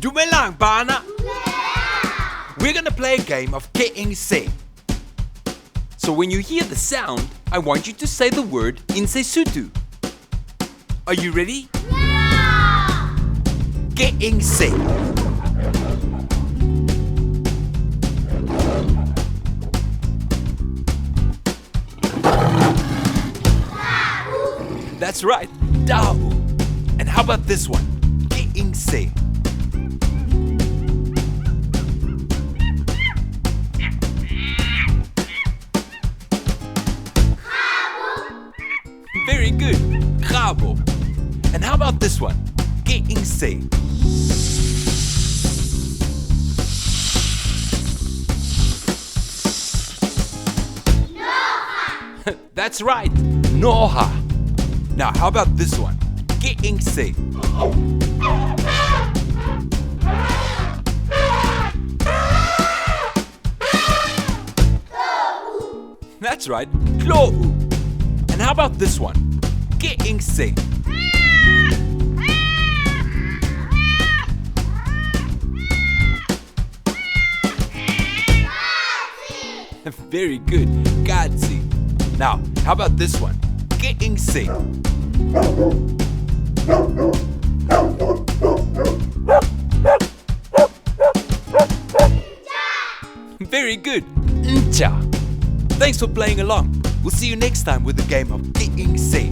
Dumelang bana. We're gonna play a game of getting se. So when you hear the sound, I want you to say the word in Sesotho. Are you ready? Yeah! Getting se. That's right, dao. And how about this one? Getting se. Very good, gabo. And how about this one? Getting se. Noha! That's right, noha. Now, how about this one? Getting se. That's right, klo'u. And how about this one? Getting se. Very good, grazie. Now, how about this one? Getting se. Very good, ncha. Thanks for playing along. We'll see you next time with the game of Getting se.